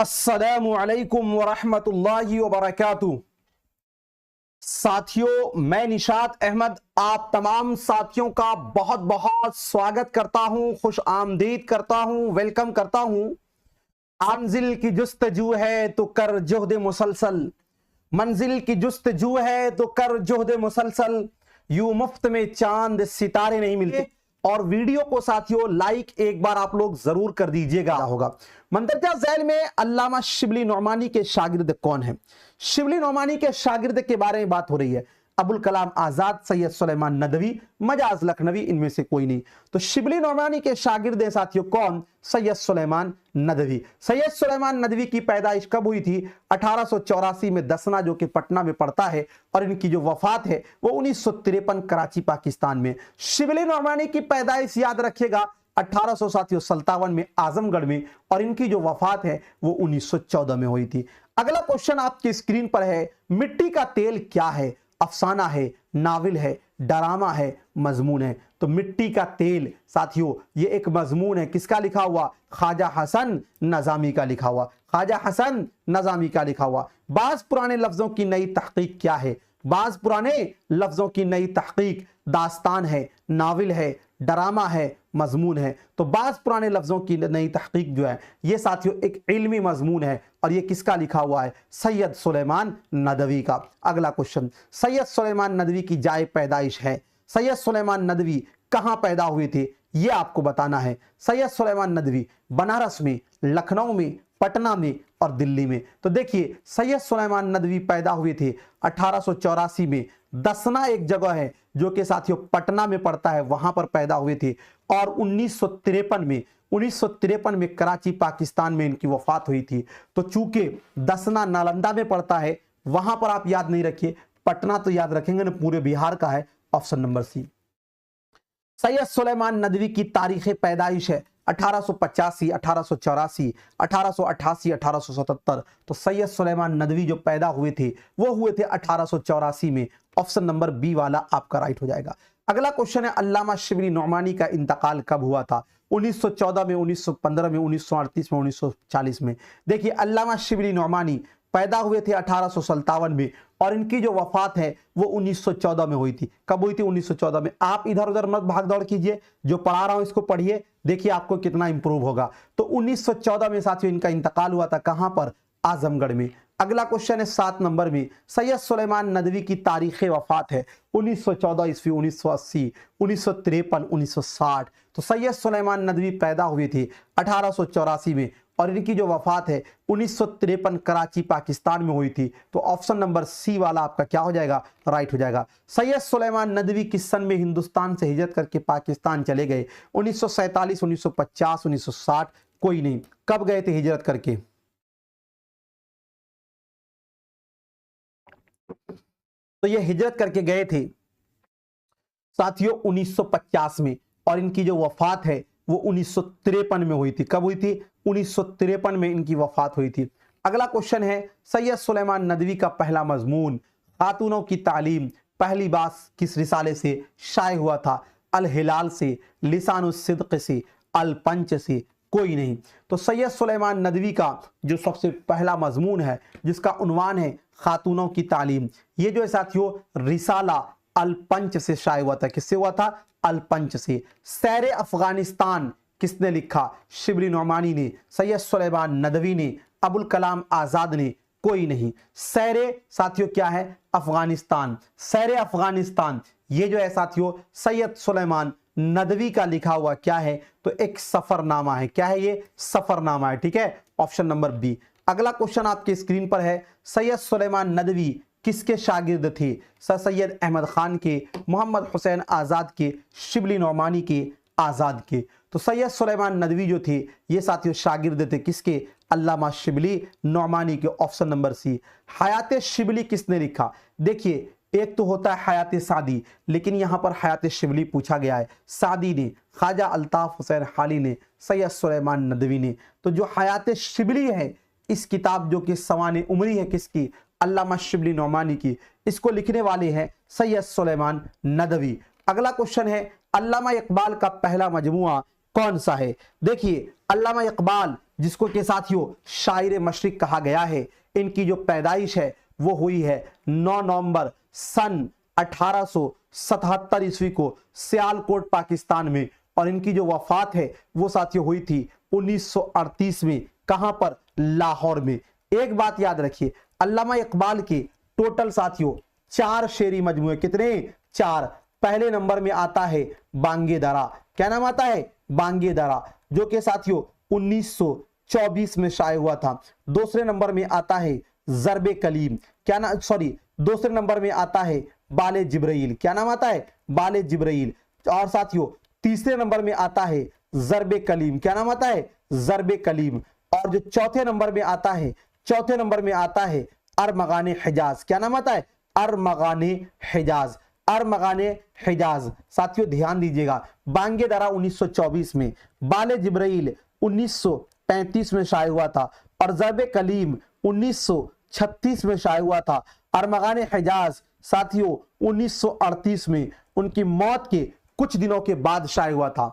अस्सलामु अलैकुम वरहमतुल्लाहि वबरकातुहू। साथियों, मैं निशात अहमद आप तमाम साथियों का बहुत बहुत स्वागत करता हूं, खुश आमदीद करता हूं, वेलकम करता हूं। मंजिल की जुस्तजू है तो कर जोहद मुसलसल, मंजिल की जुस्तजू है तो कर जोहद मुसलसल, यूं मुफ्त में चांद सितारे नहीं मिलते। और वीडियो को साथियों लाइक एक बार आप लोग जरूर कर दीजिएगा। होगा मंदरजा झैल में अल्लामा शिबली नौमानी के शागिर्द कौन है? शिबली नौमानी के शागिर्द के बारे में बात हो रही है। अबुल कलाम आजाद, सैयद सुलेमान नदवी, मजाज लखनवी, इनमें से कोई नहीं। तो शिबली नौमानी के शागिर्द साथियों कौन? सैयद सुलेमान नदवी। सैयद सुलेमान नदवी की पैदाइश कब हुई थी? 1884 में दसना, जो कि पटना में पड़ता है, और इनकी जो वफात है वो 1953 कराची पाकिस्तान में। शिबली नौमानी की पैदाइश याद रखिएगा 1857 में आजमगढ़ में, और इनकी जो वफात है वो 1914 में हुई थी। अगला क्वेश्चन आपकी स्क्रीन पर है, मिट्टी का तेल क्या है? अफसाना है, नाविल है, डरामा है, मजमून है? तो मिट्टी का तेल साथियों ये एक मजमून है। किसका लिखा हुआ? ख्वाजा हसन नज़ामी का लिखा हुआ, ख्वाजा हसन नज़ामी का लिखा हुआ। बाज पुराने लफ्जों की नई तहकीक क्या है? बाज पुराने लफ्जों की नई तहकीक दास्तान है, नाविल है, डरामा है, मजमून है। तो बाज पुराने लफ्जों की नई तहकीक जो है ये साथियों एक इल्मी मजमून है, और ये किसका लिखा हुआ है? सैयद सुलेमान नदवी का। अगला क्वेश्चन, सैयद सुलेमान नदवी की जाए पैदाइश है। सैयद सुलेमान नदवी कहां पैदा हुए थे ये आपको बताना है। सैयद सुलेमान नदवी बनारस में, लखनऊ में, पटना में और दिल्ली में। तो देखिए सैयद सुलेमान नदवी पैदा हुए थे 1884 में। दसना एक जगह है जो कि साथियों पटना में पड़ता है, वहां पर पैदा हुए थे। और 1953 में कराची पाकिस्तान में इनकी वफात हुई थी। तो चूंकि दसना नालंदा में पड़ता है, वहां पर आप याद नहीं रखिए, पटना तो याद रखेंगे ना, पूरे बिहार का है। Option number C. Syed Sulaiman Nadvi की तारीख पैदाइश है 1885, 1884, 1888, 1877। तो सैयद सुलेमान नदवी जो पैदा हुए थे वो हुए थे 1884 में। ऑप्शन नंबर बी वाला आपका राइट हो जाएगा। अगला क्वेश्चन है, अल्लामा शिबली नौमानी का इंतकाल कब हुआ था? 1914 में, 1915 में, 1938 में, 1940 में। देखिए अल्लामा शिबली नौमानी पैदा हुए थे 1857 में, और इनकी जो वफात है वो 1914 में हुई थी। कब हुई थी? 1914 में। आप इधर उधर मत भाग दौड़ कीजिए, जो पढ़ा रहा हूं इसको पढ़िए, देखिए आपको कितना इंप्रूव होगा। तो 1914 में साथियों इनका इंतकाल हुआ था। कहां पर? आजमगढ़ में। अगला क्वेश्चन है 7 नंबर में, सैयद सुलेमान नदवी की तारीख वफात है 1914 ईस्वी, 1980, 1953, 1960। तो सैयद सुलेमान नदवी पैदा हुए थे 1884 में, और इनकी जो वफात है 1953 कराची पाकिस्तान में हुई थी। तो ऑप्शन नंबर सी वाला आपका क्या हो जाएगा? राइट हो जाएगा। सैयद सुलेमान नदवी किस सन में हिंदुस्तान से हिजरत करके पाकिस्तान चले गए? 1947, 1950, 1960? कोई नहीं। कब गए थे हिजरत करके? तो ये हिजरत करके गए थे साथियों 1950 में, और इनकी जो वफात है वो 1953 में हुई थी। कब हुई थी? 1953 में इनकी वफात हुई थी। अगला क्वेश्चन है, सैयद सुलेमान नदवी का पहला मजमून खातूनों की तालीम पहली बार किस रिसाले से शाये हुआ था? अल हिलाल से, लिसानुस सिद्क से, अल पंच से? कोई नहीं। तो सैयद सुलेमान नदवी का जो सबसे पहला मजमून है जिसका उन्वान है खातूनों की तालीम, ये जो है साथियों रिसाला अल पंच से शाये हुआ था। किससे हुआ था? अल पंच से। सैर अफगानिस्तान किसने लिखा? शिबली नौमानी ने, सैयद सुलेमान नदवी ने, अबुल कलाम आजाद ने? कोई नहीं। सैरे साथियों क्या है? अफगानिस्तान। सैरे अफगानिस्तान ये जो है साथियों सैयद सुलेमान नदवी का लिखा हुआ क्या है? तो एक सफरनामा है। क्या है ये? सफरनामा है। ठीक है, ऑप्शन नंबर बी। अगला क्वेश्चन आपके स्क्रीन पर है, सैयद सुलेमान नदवी किसके शागिर्द थे? सर सैयद अहमद खान के, मोहम्मद हुसैन आज़ाद के, शिबली नौमानी के, आज़ाद के? तो सैयद सुलेमान नदवी जो थे ये साथियों शागिर्द थे किसके? अल्लामा शिबली नौमानी के। Option number C. Hayat Shibli किसने लिखा? देखिए एक तो होता है हयात सादी, लेकिन यहां पर हयात शिबली पूछा गया है। सादी ने, ख्वाजा अल्ताफ हुसैन हाली ने, सैयद सुलेमान नदवी ने। तो जो हयात शिबली है इस किताब जो कि सवाने उमरी है किसकी? अल्लामा शिबली नौमानी की। इसको लिखने वाले हैं सैयद सुलेमान नदवी। अगला क्वेश्चन है, अल्लामा इकबाल का पहला मजमुआ कौन सा है? देखिए अल्लामा इकबाल जिसको के साथियों शायर मशरिक कहा गया है, इनकी जो पैदाइश है वो हुई है 9 नवंबर सन 1877 ईस्वी को सियालकोट पाकिस्तान में, और इनकी जो वफात है वो साथियों हुई थी 1938 में। कहां पर? लाहौर में। एक बात याद रखिए, अल्लामा इकबाल के टोटल साथियों 4 शेरी मजमूए, कितने? 4। पहले नंबर में आता है बांगे दरा, क्या नाम आता है? बांगे दरा, जो कि साथियों 1924 में शाये हुआ था। दूसरे नंबर में आता है जरबे कलीम, क्या नाम, सॉरी, दूसरे नंबर में आता है बाले जिब्राइल, क्या नाम आता है? बाले जिब्राइल। और साथियों तीसरे नंबर में आता है जरबे कलीम, क्या नाम आता है? जरबे कलीम। और जो चौथे नंबर में आता है, चौथे नंबर में आता है अरमगाने हिजाज, क्या नाम आता है? अरमगाने हिजाज, अरमगाने हिजाज। साथियों ध्यान दीजिएगा, बांगे दरा 1924 में, बाले जिब्राइल 1935 में शाये हुआ था, और जरबे कलीम 1936 में शाये हुआ था। अरमगाने हिजाज साथियों 1938 में, उनकी मौत के कुछ दिनों के बाद शाये हुआ था।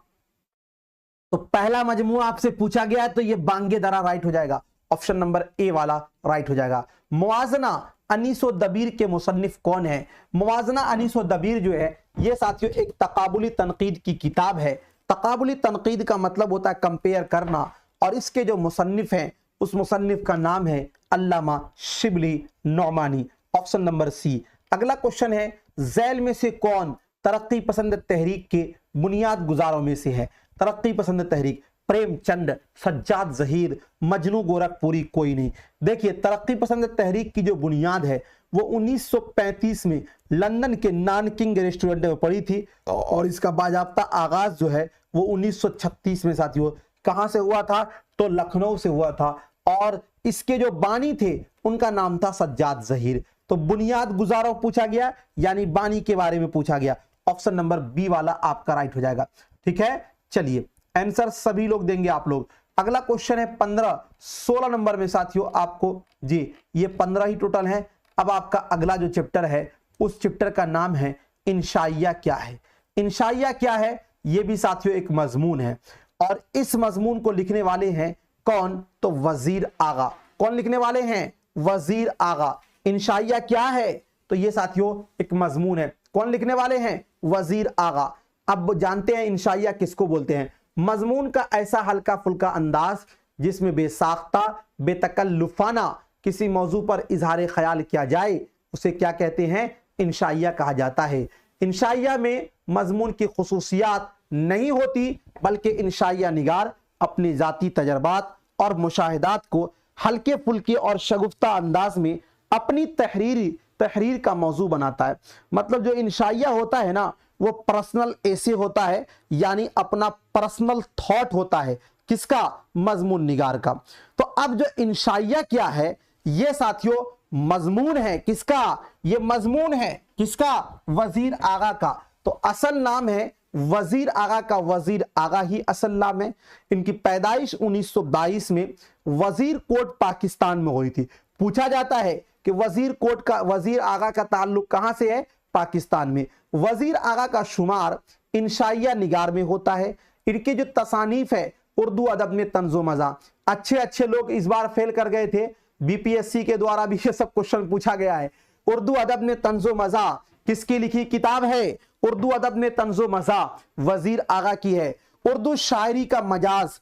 तो पहला मजमूआ आपसे पूछा गया है तो ये बांगे दरा राइट हो जाएगा, ऑप्शन नंबर ए वाला राइट हो जाएगा। मुवाजना अनीसो दबीर के मुसन्निफ कौन है? मुवाजना अनीसो दबीर जो है ये साथियों एक तकाबुली तनकीद की किताब है। तकाबुली तनकीद का मतलब होता है कंपेयर करना, और इसके जो मुसन्निफ हैं उस मुसन्निफ का नाम है Allama Shibli Nomani, option number C. अगला क्वेश्चन है, झैल में से कौन तरक्की पसंद तहरीक के बुनियाद गुजारों में से है? तरक्की पसंद तहरीक, प्रेमचंद, सज्जाद जहीर, मजनू गोरखपुरी, कोई नहीं। देखिए तरक्की पसंद तहरीक की जो बुनियाद है वो 1935 में लंदन के नानकिंग रेस्टोरेंट में पड़ी थी, और इसका बाजाब्ता आगाज जो है वो 1936 में साथियों कहां से हुआ था? तो लखनऊ से हुआ था, और इसके जो बानी थे उनका नाम था सज्जाद जहीर। तो बुनियाद गुजारों पूछा गया, यानी बानी के बारे में पूछा गया, ऑप्शन नंबर बी वाला आपका राइट हो जाएगा। ठीक है, चलिए आंसर सभी लोग देंगे आप लोग। अगला क्वेश्चन है 15-16 नंबर में साथियों आपको जी, ये 15 ही टोटल है। अब आपका अगला जो चैप्टर है उस चैप्टर का नाम है इंशाइया क्या है। इंशाइया क्या है ये भी साथियों एक मजमून है, और इस मजमून को लिखने वाले हैं कौन? तो वजीर आगा। कौन लिखने वाले हैं? वजीर आगा। इंशाइया क्या है? तो ये साथियों एक मजमून है। कौन लिखने वाले हैं? वजीर आगा। अब जानते हैं इंशाइया किसको बोलते हैं? मजमून का ऐसा हल्का फुल्का अंदाज जिसमें बेसाख्ता बेतकल्लुफाना किसी मौजू पर इजहार ख्याल किया जाए, उसे क्या कहते हैं? इंशाइया कहा जाता है। इंशाइया में मजमून की खुसूसियात नहीं होती, बल्कि इंशाइया निगार अपने जाती तजर्बात और मुशाहिदात को हल्के फुल्के और शगुफ्ता अंदाज में अपनी तहरीर का मौजू बनाता है। मतलब जो इंशाइया होता है ना वो पर्सनल ऐसे होता है, यानी अपना पर्सनल थॉट होता है। किसका? मजमून निगार का। तो अब जो इंशाइया क्या है ये साथियों मजमून है। किसका? ये मजमून है किसका? वजीर आगा का। तो असल नाम है वजीर आगा का, वजीर आगा ही असल नाम है। इनकी पैदाइश 1922 में वजीर कोट पाकिस्तान में हुई थी। पूछा जाता है कि वजीर आगा का ताल्लुक कहां से है? पाकिस्तान में। वजीर आगा का शुमार इंशाइया निगार में होता है। इनकी जो तसानीफ है उर्दू अदब में तंजो मजा, अच्छे लोग इस बार फेल कर गए थे, बीपीएससी के द्वारा भी ये सब क्वेश्चन पूछा गया है। उर्दू अदब में तंजो मजा किसकी लिखी किताब है? उर्दू अदब में तंजो मजा वजीर आगा की है। उर्दू शायरी का मजाज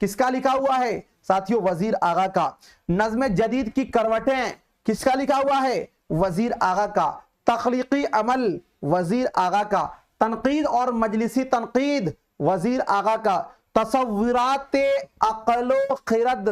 किसका लिखा हुआ है? साथियों वजीर आगा का। नज़्म जदीद की करवटें किसका लिखा हुआ है? वजीर आगा का। तख्लीकी अमल वजीर आगा का। तनकीद और मजलिसी तनकीद वजीर आगा का। तसव्वुरात अक़लो खिरद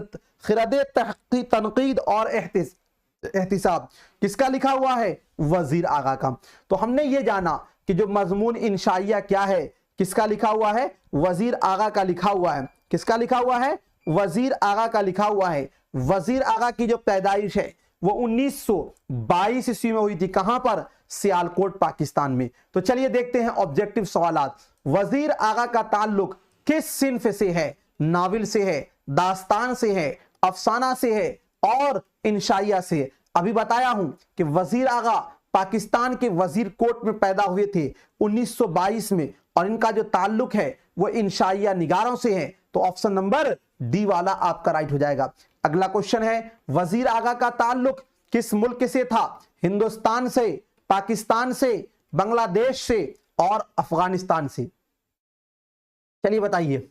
तनकीद और एहतिसाब किसका लिखा हुआ है? वजीर आगा का। तो हमने ये जाना कि जो मजमून इंशाइया क्या है किसका लिखा हुआ है? वजीर आगा का लिखा हुआ है। किसका लिखा हुआ है? वजीर आगा का लिखा हुआ है। वजीर आगा की जो पैदाइश है वो 1922 ईस्वी में हुई थी। कहां पर? सियालकोट पाकिस्तान में। तो चलिए देखते हैं ऑब्जेक्टिव सवालात। वजीर आगा का ताल्लुक किस सिन्फ से है? नावल से है, दास्तान से है, अफसाना से है और इंशाइया से। अभी बताया हूं कि वजीर आगा पाकिस्तान के वजीर कोट में पैदा हुए थे 1922 में, और इनका जो ताल्लुक है वो इंशाइया निगारों से है, तो ऑप्शन नंबर डी वाला आपका राइट हो जाएगा। अगला क्वेश्चन है, वजीर आगा का ताल्लुक किस मुल्क से था? हिंदुस्तान से, पाकिस्तान से, बांग्लादेश से और अफगानिस्तान से। चलिए बताइए,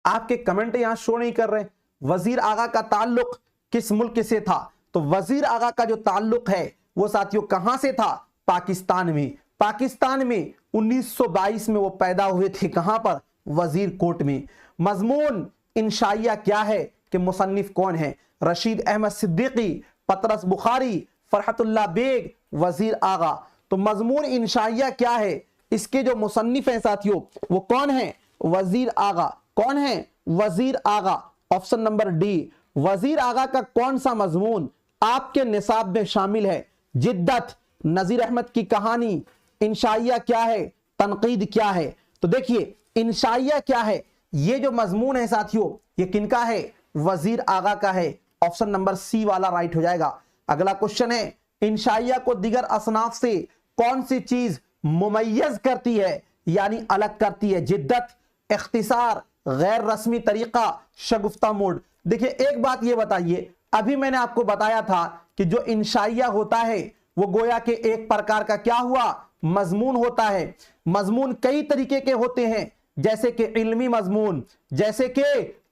आपके कमेंट यहां शो नहीं कर रहे। वजीर आगा का ताल्लुक किस मुल्क से था? तो वजीर आगा का जो ताल्लुक है वो साथियों कहां से था? पाकिस्तान में। पाकिस्तान में 1922 में वो पैदा हुए थे। कहां पर? वजीर कोट में। मजमून इंशाइया क्या है कि मुसन्निफ कौन है? रशीद अहमद सिद्दीकी, पतरस बुखारी, फरहतुल्लाह बेग, वजीर आगा। तो मजमून इंशाइया क्या है, इसके जो मुसन्निफ हैं साथियों वो कौन है? वजीर आगा। कौन है? वजीर आगा। Option number D. वजीर आगा का कौन सा मजमून आपके निसाब में शामिल है? जिद्दत, नजीर अहमद की कहानी, इंशाइया क्या है, तनकीद क्या है? तो देखिए इंशाइया क्या है, ये जो मजमून है साथियों ये किनका है? वजीर आगा का है। ऑप्शन नंबर सी वाला राइट हो जाएगा। अगला क्वेश्चन है, इंशाइया को दिगर असनाफ से कौन सी चीज मुमय्यज करती है यानी अलग करती है? जिद्दत, इख्तिसार, गैर रस्मी तरीका, शगुफ्ता मोड। देखिए एक बात ये बताइए, अभी मैंने आपको बताया था कि जो इंशाइया होता है वो गोया के एक प्रकार का क्या हुआ? मजमून होता है। मजमून कई तरीके के होते हैं, जैसे कि इल्मी मजमून, जैसे कि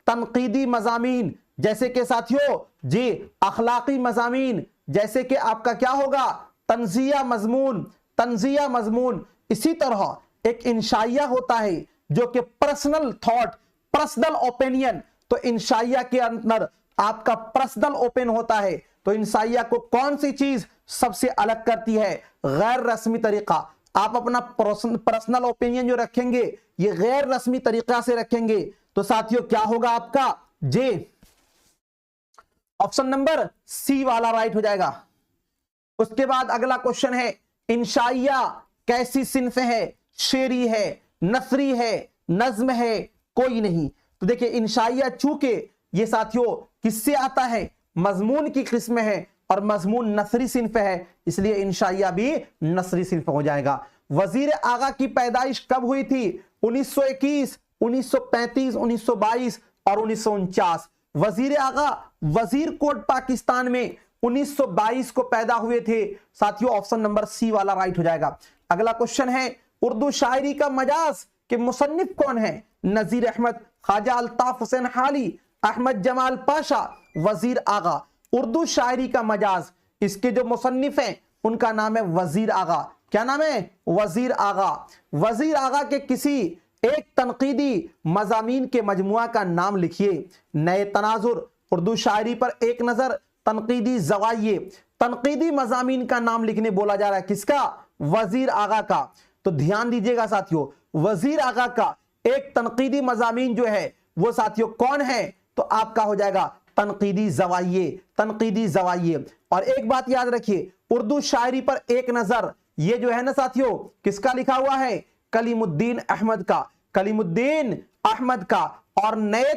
तनकीदी मजामीन, जैसे कि साथियों जी अखलाकी मजामीन, जैसे कि आपका क्या होगा? तंजिया मजमून, तंजिया मजमून। इसी तरह एक इंशाइया होता है जो कि पर्सनल थॉट, पर्सनल ओपिनियन। तो इंशाइया के अंदर आपका पर्सनल ओपिन होता है। तो इंशाइया को कौन सी चीज सबसे अलग करती है? गैर रस्मी तरीका। आप अपना पर्सनल ओपिनियन जो रखेंगे ये गैर रस्मी तरीका से रखेंगे, तो साथियों क्या होगा आपका? जे ऑप्शन नंबर सी वाला राइट हो जाएगा। उसके बाद अगला क्वेश्चन है, इंशाइया कैसी सिन्फ है? शेरी है, नसरी है, नज्म है, कोई नहीं। तो देखिए इंशाइया चूंकि ये साथियों किससे आता है? मजमून की किस्म है और मजमून नसरी सिन्फ है, इसलिए इंशाइया भी नसरी सिन्फ हो जाएगा। वजीर आगा की पैदाइश कब हुई थी? 1921, 1935, 1922 और 1949। वजीर आगा वजीर कोट पाकिस्तान में 1922 को पैदा हुए थे साथियों। ऑप्शन नंबर सी वाला राइट हो जाएगा। अगला क्वेश्चन है, उर्दू शायरी का मजाज के मुसन्निफ कौन है? नजीर अहमद, ख्वाजा अल्ताफ हुसैन हाली, अहमद जमाल पाशा, वजीर आगा। उर्दू शायरी का मजाज, इसके जो मुसन्निफ हैं उनका नाम है वजीर आगा। क्या नाम है? वजीर आगा। वजीर आगा के किसी एक तनकीदी मजामीन के मजमुआ का नाम लिखिए। नए तनाजुर, उर्दू शायरी पर एक नजर, तनकीदी जवाये। तनकीदी मजामीन का नाम लिखने बोला जा रहा है, किसका? वजीर आगा का। तो ध्यान दीजिएगा साथियों, वजीर आगा का एक तनकीदी मजामीन जो है वो साथियों कौन है? तो आपका हो जाएगा तनकीदी जवाये। तनकीदी जवाये। और एक बात याद रखिए, उर्दू शायरी पर एक नजर ये जो है ना साथियों किसका लिखा हुआ है? कलीमुद्दीन अहमद का। कलीमुद्दीन अहमद का। और नए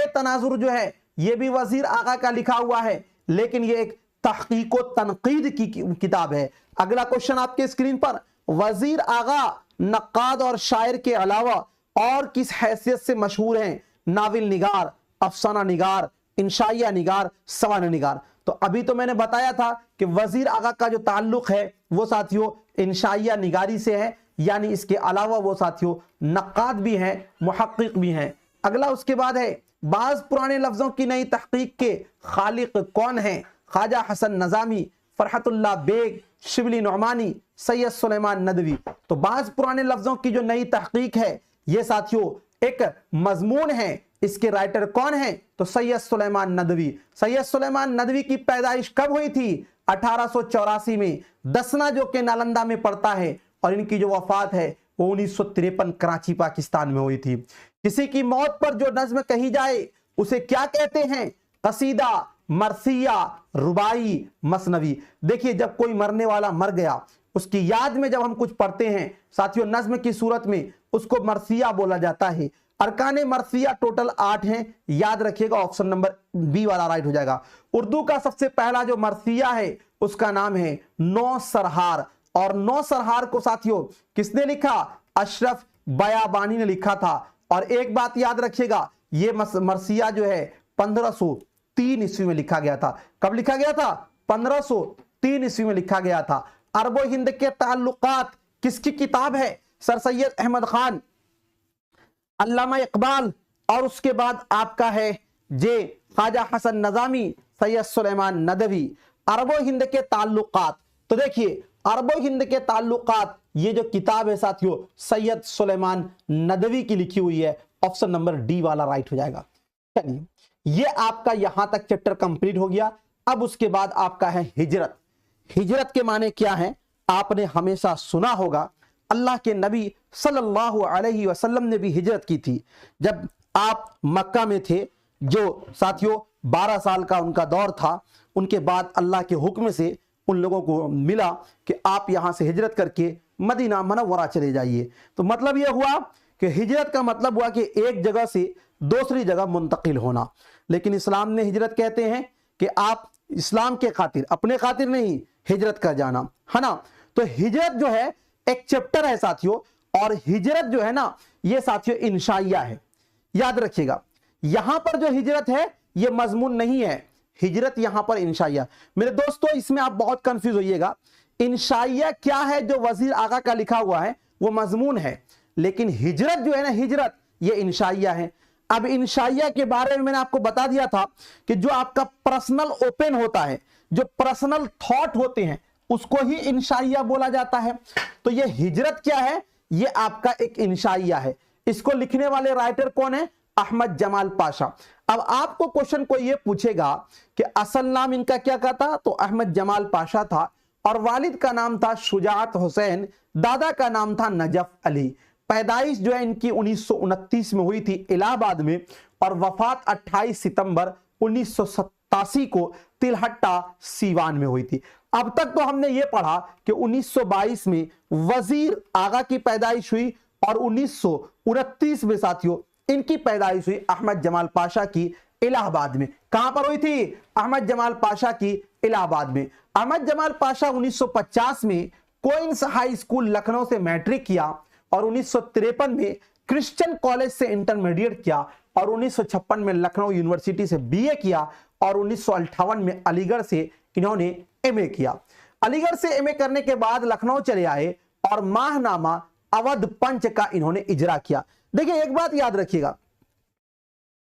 तनाजुर जो है ये भी वजीर आगा का लिखा हुआ है, लेकिन ये एक तहकीक व तनकीद की किताब है। अगला क्वेश्चन आपके स्क्रीन पर, वजीर आगा नक्काद और शायर के अलावा और किस हैसियत से मशहूर हैं? नाविल निगार, अफसाना निगार, इंशाइया निगार, सवाना निगार। तो अभी तो मैंने बताया था कि वजीर आगा का जो ताल्लुक है वो साथियों इंशाइया निगारी से है, यानी इसके अलावा वो साथियों नक्काद भी हैं, मुहक्किक भी हैं। अगला उसके बाद है, बाज पुराने लफ्जों की नई तहकीक के खालिक कौन है? ख्वाजा हसन नजामी, फरहतुल्लाह बेग, शिबली नौमानी, सैयद सुलेमान नदवी। तो बाज पुराने लफ्जों की जो नई तहकीक है ये साथियों एक मजमून है, इसके राइटर कौन है? तो सैयद सुलेमान नदवी। सैयद सुलेमान नदवी की पैदाइश कब हुई थी? 1884 में, दसना जो कि नालंदा में पड़ता है, और इनकी जो वफात है वो 1953 कराची पाकिस्तान में हुई थी। किसी की मौत पर जो नज्म कही जाए उसे क्या कहते हैं? कसीदा, मरसिया, रुबाई, मसनवी। देखिए जब कोई मरने वाला मर गया उसकी याद में जब हम कुछ पढ़ते हैं साथियों नज्म की सूरत में, उसको मरसिया बोला जाता है। अरकाने मरसिया टोटल 8 हैं, याद रखिएगा। ऑप्शन नंबर बी वाला राइट हो जाएगा। उर्दू का सबसे पहला जो मरसिया है उसका नाम है नौ सरहार, और नौ सरहार को साथियों किसने लिखा? अशरफ बयाबानी ने लिखा था। और एक बात याद रखिएगा, ये मरसिया जो है 1503 ईस्वी में लिखा गया था। कब लिखा गया था? 1503 ईस्वी में लिखा गया था। अरबो हिंद के ताल्लुकात किसकी किताब है? सर सैयद अहमद खान, अल्लामा इकबाल, और उसके बाद आपका है जे ख्वाजा हसन नजामी, सैयद सुलेमान नदवी। अरबो हिंद के ताल्लुकात, तो देखिए अरबो हिंद के ताल्लुकात ये जो किताब है साथियों सैयद सुलेमान नदवी की लिखी हुई है। ऑप्शन नंबर डी वाला राइट हो जाएगा। चलिए, ये आपका यहां तक चैप्टर कंप्लीट हो गया। अब उसके बाद आपका है हिजरत। हिजरत के माने क्या है? आपने हमेशा सुना होगा अल्लाह के नबी सल्लल्लाहु अलैहि वसल्लम ने भी हिजरत की थी। जब आप मक्का में थे, जो साथियों 12 साल का उनका दौर था, उनके बाद अल्लाह के हुक्म से उन लोगों को मिला कि आप यहां से हिजरत करके मदीना मनव्वरा चले जाइए। तो मतलब यह हुआ कि हिजरत का मतलब हुआ कि एक जगह से दूसरी जगह मुंतकिल होना। लेकिन इस्लाम ने हिजरत कहते हैं कि आप इस्लाम के खातिर, अपने खातिर नहीं हिजरत कर जाना, है ना। तो हिजरत जो है एक चैप्टर है साथियों, और हिजरत जो है ना ये साथियों इंशाइया है। याद रखिएगा, यहां पर जो हिजरत है ये मजमून नहीं है, हिजरत यहां पर इंशाइया। मेरे दोस्तों इसमें आप बहुत कंफ्यूज होइएगा। इंशाइया क्या है? जो वजीर आगा का लिखा हुआ है वो मजमून है, लेकिन हिजरत जो है ना, हिजरत ये इंशाइया है। अब इंशाइया के बारे में मैंने आपको बता दिया था कि जो आपका पर्सनल ओपन होता है, जो पर्सनल थॉट होते हैं, उसको ही इंशाइया बोला जाता है। तो ये हिजरत क्या है? ये आपका एक इंशाइया है। इसको लिखने वाले राइटर कौन है? अहमद जमाल पाशा। अब आपको क्वेश्चन को ये पूछेगा कि असल नाम इनका क्या था? तो अहमद जमाल पाशा था, और वालिद का नाम था शुजाअत हुसैन, दादा का नाम था नजफ अली। पैदाइश जो है इनकी 1929 में हुई थी इलाहाबाद में, और वफात 28 सितंबर 1987 को तिलहट्टा सीवान में हुई थी। अब तक तो हमने ये पढ़ा कि 1922 में वजीर आगा की पैदाइश हुई, और 1929 में साथियों इनकी पैदाइश हुई अहमद जमाल पाशा की इलाहाबाद में। कहां पर हुई थी? अहमद जमाल पाशा की इलाहाबाद में। अहमद जमाल पाशा 1950 में क्वींस हाई स्कूल लखनऊ से मैट्रिक किया, और 1953 में क्रिश्चियन कॉलेज से इंटरमीडिएट किया, और 1956 में लखनऊ यूनिवर्सिटी से बीए किया, और 1958 में अलीगढ़ से इन्होंने एमए किया। अलीगढ़ से एमए करने के बाद लखनऊ चले आए, और माहनामा अवध पंच का इन्होंने इजरा किया। देखिए एक बात याद रखिएगा,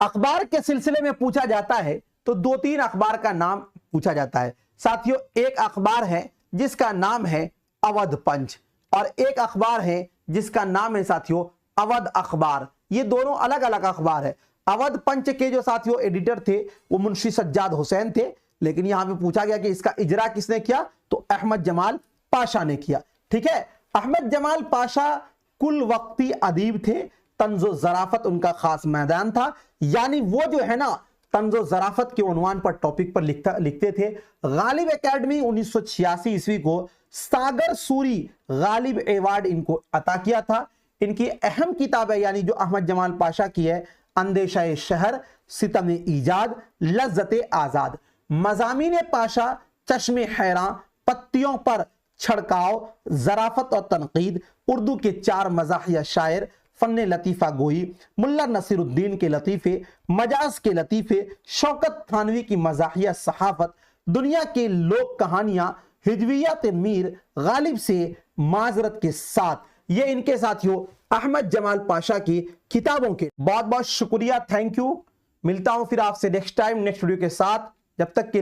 अखबार के सिलसिले में पूछा जाता है तो 2-3 अखबार का नाम पूछा जाता है साथियों। एक अखबार है जिसका नाम है अवध पंच, और एक अखबार है जिसका नाम है साथियों अवध अखबार। ये दोनों अलग अलग अखबार है। अवध पंच के जो साथियों एडिटर थे वो मुंशी सज्जाद हुसैन थे, लेकिन यहां पे पूछा गया कि इसका इजरा किसने किया? तो अहमद जमाल पाशा ने किया। ठीक है, अहमद जमाल पाशा कुल वक्ती अदीब थे, तंजो ज़राफत उनका खास मैदान था। यानी वो जो है ना तंजो ज़राफत के उन्वान पर टॉपिक पर लिखते थे। गालिब एकेडमी 1986 ईस्वी को सागर सूरी गालिब अवार्ड इनको अता किया था। इनकी अहम किताब है, यानी जो अहमद जमाल पाशा की है, अंदेशा शहर, सितम ईजाद, लज्जत आजाद। मज़ामीन पाशा, चश्मे हैरां, पत्तियों पर छड़काव, ज़राफत और तनकीद, उर्दू के 4 मज़ाहिया शायर, फन्ने लतीफ़ा गोई, मुल्ला नसीरुद्दीन के लतीफ़े, मजाज के लतीफ़े, शौकत थानवी की मज़ाहिया सहाफ़त, दुनिया के लोक कहानियां, हिजवियत मीर गालिब से माजरत के साथ, ये इनके साथियों अहमद जमाल पाशा की किताबों के। बहुत बहुत शुक्रिया, थैंक यू। मिलता हूं फिर आपसे नेक्स्ट टाइम नेक्स्ट वीडियो के साथ। जब तक के